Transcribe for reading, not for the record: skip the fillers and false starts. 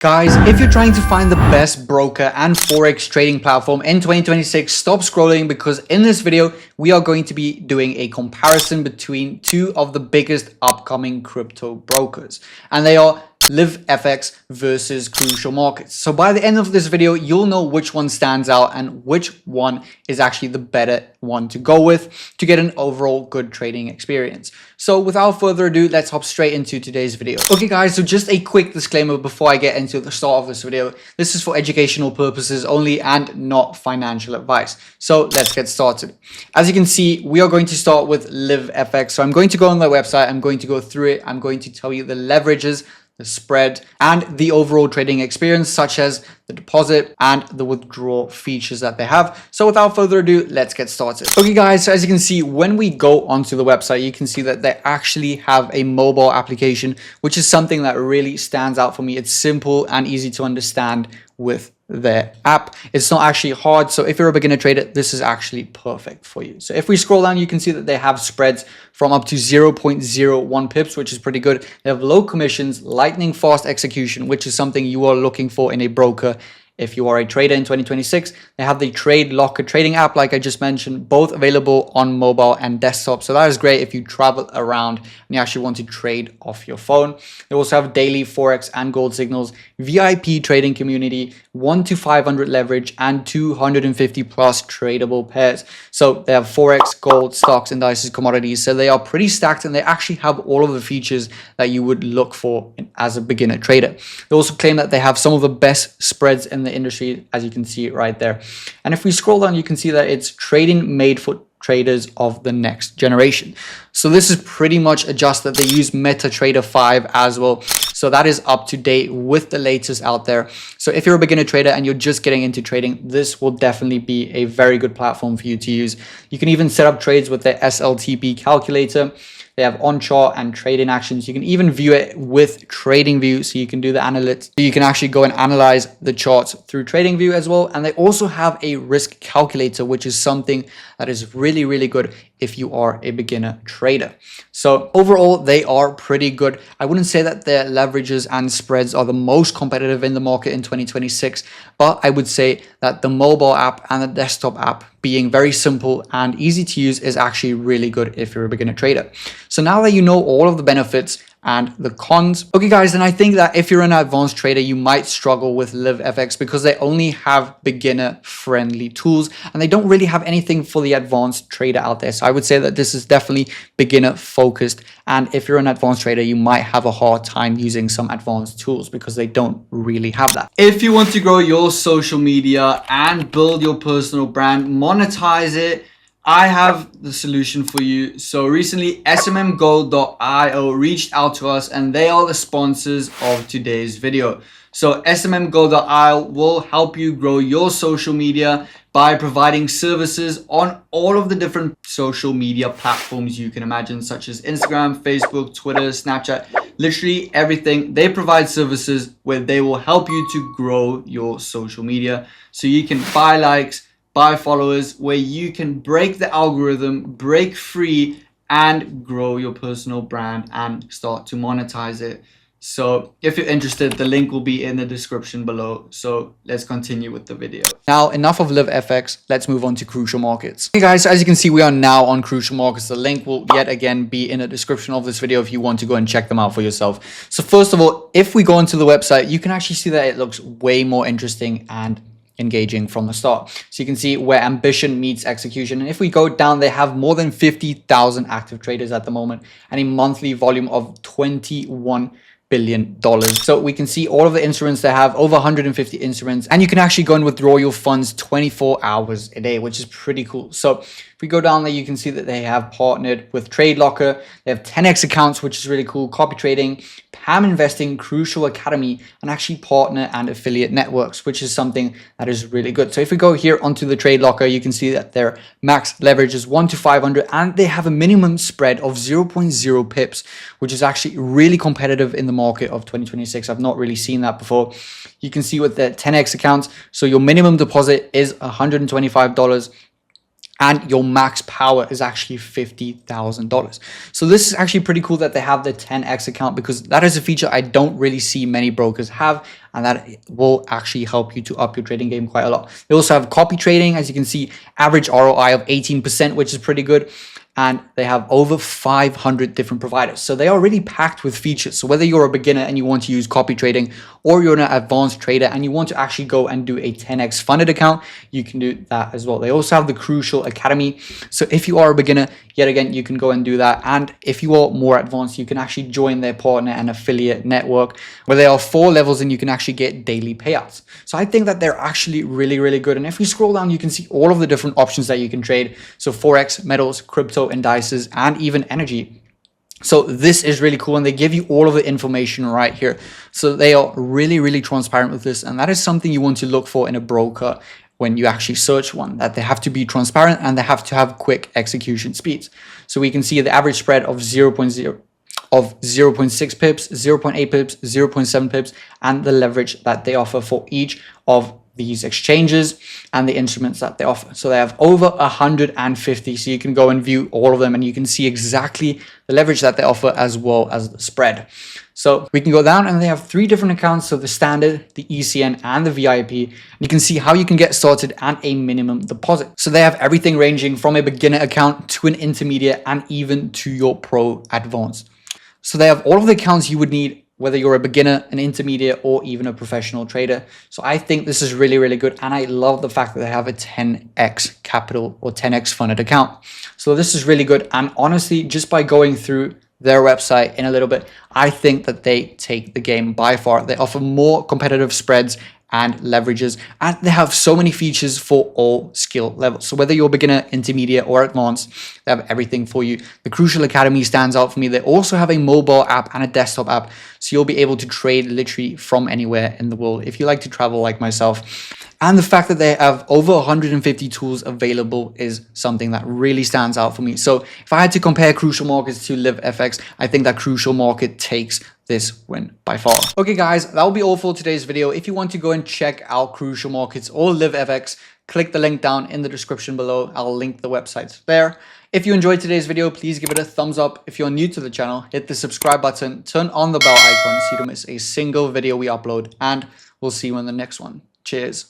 Guys, if you're trying to find the best broker and forex trading platform in 2026, stop scrolling because in this video, we are going to be doing a comparison between two of the biggest upcoming crypto brokers, and they are Livvfx versus Crucial Markets. So by the end of this video, you'll know which one stands out and which one is actually the better one to go with to get an overall good trading experience. So without further ado, let's hop straight into today's video. Okay guys, so just a quick disclaimer before I get into the start of this video. This is for educational purposes only and not financial advice. So let's get started. As you can see, we are going to start with Livvfx. So I'm going to go on their website. I'm going to go through it. I'm going to tell you the leverages, the spread, and the overall trading experience, such as the deposit and the withdrawal features that they have. So without further ado, let's get started. Okay guys, so as you can see, when we go onto the website, you can see that they actually have a mobile application, which is something that really stands out for me. It's simple and easy to understand with their app. It's not actually hard. So if you're a beginner trader, this is actually perfect for you. So if we scroll down, you can see that they have spreads from up to 0.01 pips, which is pretty good. They have low commissions, lightning fast execution, which is something you are looking for in a broker. If you are a trader in 2026, they have the TradeLocker trading app, like I just mentioned, both available on mobile and desktop. So that is great if you travel around and you actually want to trade off your phone. They also have daily forex and gold signals, VIP trading community, 1 to 500 leverage, and 250 plus tradable pairs. So they have forex, gold, stocks, indices, commodities. So they are pretty stacked and they actually have all of the features that you would look for as a beginner trader. They also claim that they have some of the best spreads in the industry, as you can see right there. And if we scroll down, you can see that it's trading made for traders of the next generation. So this is pretty much adjusted. They use MetaTrader 5 as well. So that is up to date with the latest out there. So if you're a beginner trader and you're just getting into trading, this will definitely be a very good platform for you to use. You can even set up trades with the SLTP calculator. They have on chart and trading actions. You can even view it with trading view. So you can do the analytics. So you can actually go and analyze the charts through trading view as well. And they also have a risk calculator, which is something that is really, really good if you are a beginner trader. So overall, they are pretty good. I wouldn't say that their leverages and spreads are the most competitive in the market in 2026, but I would say that the mobile app and the desktop app being very simple and easy to use is actually really good if you're a beginner trader. So now that you know all of the benefits and the cons. Okay guys, and I think that if you're an advanced trader, you might struggle with Livvfx because they only have beginner friendly tools and they don't really have anything for the advanced trader out there. So I would say that this is definitely beginner focused. And if you're an advanced trader, you might have a hard time using some advanced tools because they don't really have that. If you want to grow your social media and build your personal brand, monetize it, I have the solution for you. So recently, smmgold.io reached out to us and they are the sponsors of today's video. So smmgold.io will help you grow your social media by providing services on all of the different social media platforms you can imagine, such as Instagram, Facebook, Twitter, Snapchat, literally everything. They provide services where they will help you to grow your social media. So you can buy likes, buy followers, where you can break the algorithm, break free, and grow your personal brand and start to monetize it. So if you're interested, the link will be in the description below. So let's continue with the video. Now, enough of Livvfx. Let's move on to Crucial Markets. Hey guys, so as you can see, we are now on Crucial Markets. The link will yet again be in the description of this video if you want to go and check them out for yourself. So first of all, if we go into the website, you can actually see that it looks way more interesting and engaging from the start. So you can see where ambition meets execution. And if we go down, they have more than 50,000 active traders at the moment and a monthly volume of $21 billion. So we can see all of the instruments. They have over 150 instruments and you can actually go and withdraw your funds 24 hours a day, which is pretty cool. So if we go down there, you can see that they have partnered with TradeLocker. They have 10x accounts, which is really cool. Copy trading, PAM investing, Crucial Academy, and actually partner and affiliate networks, which is something that is really good. So if we go here onto the TradeLocker, you can see that their max leverage is 1 to 500 and they have a minimum spread of 0.0 pips, which is actually really competitive in the market of 2026. I've not really seen that before. You can see with the 10x accounts, so your minimum deposit is $125. and your max power is actually $50,000. So this is actually pretty cool that they have the 10x account, because that is a feature I don't really see many brokers have, and that will actually help you to up your trading game quite a lot. They also have copy trading, as you can see, average ROI of 18%, which is pretty good. And they have over 500 different providers. So they are really packed with features. So whether you're a beginner and you want to use copy trading, or you're an advanced trader and you want to actually go and do a 10x funded account, you can do that as well. They also have the Crucial Academy. So if you are a beginner, yet again, you can go and do that. And if you are more advanced, you can actually join their partner and affiliate network, where there are 4 levels and you can actually get daily payouts. So I think that they're actually really, really good. And if you scroll down, you can see all of the different options that you can trade. So forex, metals, crypto, indices, and even energy. So this is really cool, and they give you all of the information right here. So they are really, really transparent with this, and that is something you want to look for in a broker when you actually search one, that they have to be transparent and they have to have quick execution speeds. So we can see the average spread of 0.6 pips, 0.8 pips, 0.7 pips, and the leverage that they offer for each of these exchanges and the instruments that they offer. So they have over 150, so you can go and view all of them, and you can see exactly the leverage that they offer as well as the spread. So we can go down, and they have 3 different accounts. So the standard, the ECN, and the VIP. And you can see how you can get started and a minimum deposit. So they have everything ranging from a beginner account to an intermediate and even to your pro advanced. So they have all of the accounts you would need, whether you're a beginner, an intermediate, or even a professional trader. So I think this is really, really good. And I love the fact that they have a 10x capital or 10x funded account. So this is really good. And honestly, just by going through their website in a little bit, I think that they take the game by far. They offer more competitive spreads and leverages, and they have so many features for all skill levels. So whether you're beginner, intermediate, or advanced, they have everything for you. The Crucial Academy stands out for me. They also have a mobile app and a desktop app, so you'll be able to trade literally from anywhere in the world if you like to travel like myself. And the fact that they have over 150 tools available is something that really stands out for me. So if I had to compare Crucial Markets to Livvfx, I think that Crucial Market takes this win by far. Okay guys, that will be all for today's video. If you want to go and check out Crucial Markets or Livvfx, click the link down in the description below. I'll link the websites there. If you enjoyed today's video, please give it a thumbs up. If you're new to the channel, hit the subscribe button, turn on the bell icon so you don't miss a single video we upload, and we'll see you in the next one. Cheers.